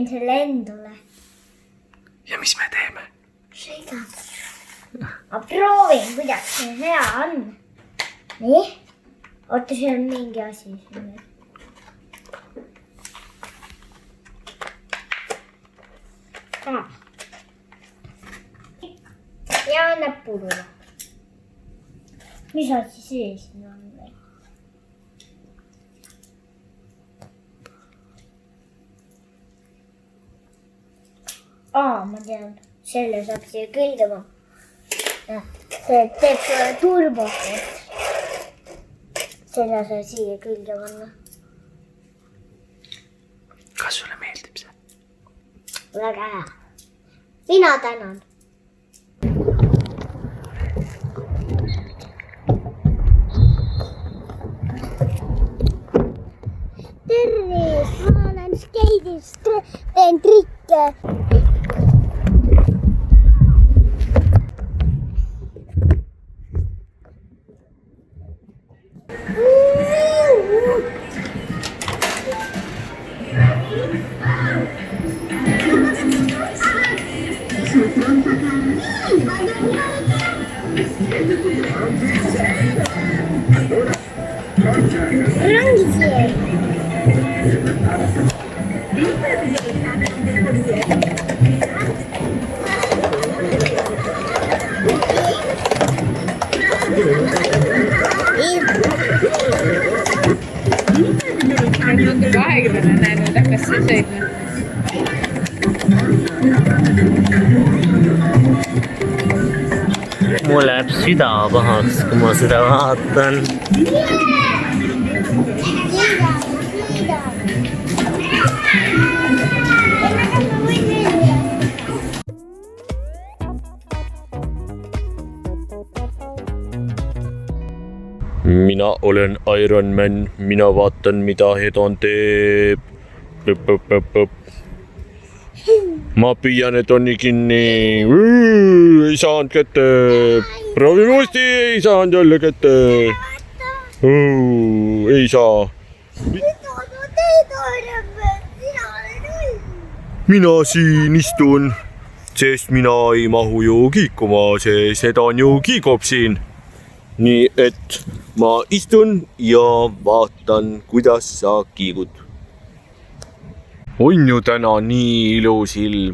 Selle endale. Ja mis me teeme? Sõidan. Ma proovin, kuidas see hea on. Nii. Oota, see on mingi asi siin. Ja näppurulla. Mis asi see siin on? Ma tean, selle saab siia kõldama. See teeb sulle turbokot. Selle saab siia kõlda panna. Kas sulle meeldib see? Väga hea. Mina tänan. Tervis, ma olen skeidist, teen trikke. Mul läheb süda pahaks, kui ma seda vaatan. Mina olen Iron Man, mina vaatan, mida Hedon teeb. Ma püüan Hedoni kinni. Ei saanud kätte. Proovime uuesti, ei saanud jälle kätte. Ei saa. Mina siin istun, sest mina ei mahu ju kiikuma, sest Hedon ju kiigub siin. Nii et ma istun ja vaatan, kuidas sa kiigud. On ju täna nii ilus ilm?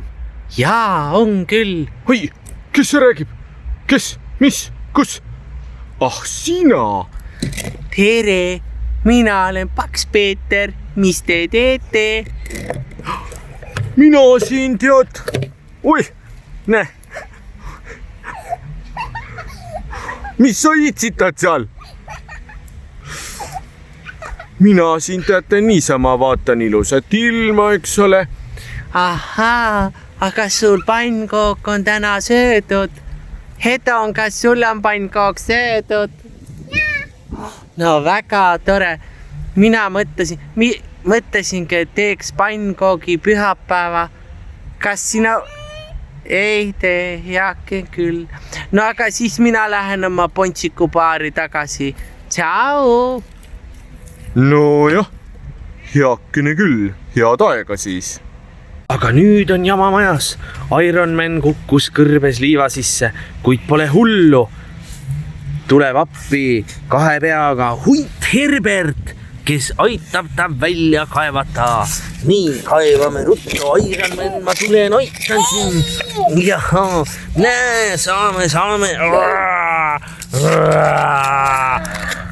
Jaa, on küll. Oi, kes see räägib? Kes? Mis? Kus? Ah, sina! Tere, mina olen Paks Peeter. Mis te teete? Mina siin tead. Oi, näe. Mis sa itsitad seal? Mina siin teate niisama vaatan ilusat ilma, eks ole. Ahaa, aga sul pannkook on täna söödud. Hedon, kas sul on pannkook söödud? No väga tore. Mina mõtlesingi, et teeks pannkoogi pühapäeva. Kas sina... Ei tee, heake küll. No aga siis mina lähen oma pontsikubaari tagasi. Tšau! No jah, heakene küll, head aega siis. Aga nüüd on jama majas. Iron Man kukkus kõrbes liiva sisse, kuid pole hullu. Tuleb appi 2 peaga hunt Herbert. kes aitab ta välja kaevata. nii, kaevame ruttu, Ironman, ma tulen, aitan sind. jah, näe, saame.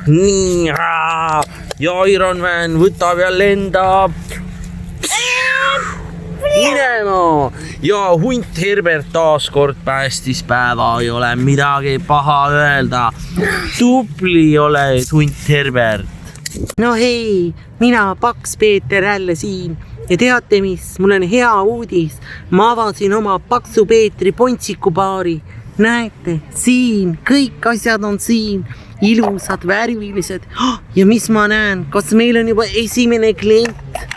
nii, ja Ironman võtab ja lendab minema ja hunt Herbert taaskord päästis päeva, ei ole midagi paha öelda. tubli oled, hunt Herbert. no hei, mina Paks Peeter jälle siin ja teate mis, mul on hea uudis. ma avasin oma Paksu Peetri pontsikubaari. näete, siin kõik asjad on siin, ilusad, värvilised. ja mis ma näen, kas meil on juba esimene klient?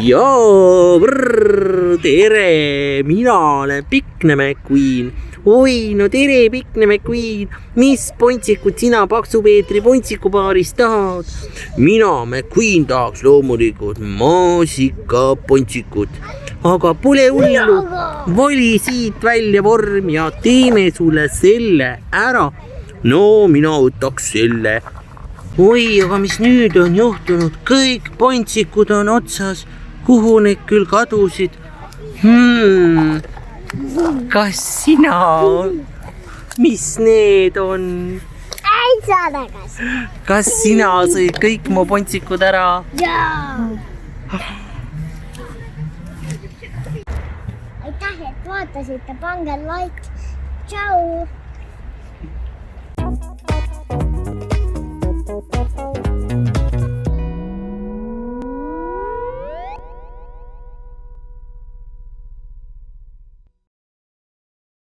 joo, tere, mina olen Pikne McQueen. oi, no tere, Pikne McQueen. mis pontsikut sina Paksu Peetri pontsikubaaris tahad? mina, McQueen, tahaks loomulikult maasikapontsikut. aga pole hullu, vali siit välja vorm ja teeme sulle selle ära. no mina võtaks selle. oi, aga mis nüüd on juhtunud, kõik pontsikud on otsas, kuhu need küll kadusid? kas sina, mis need on? ei saa tagasi. kas sina sõid kõik mu pontsikud ära? jaa. aitäh, et vaatasite, pange like. tšau.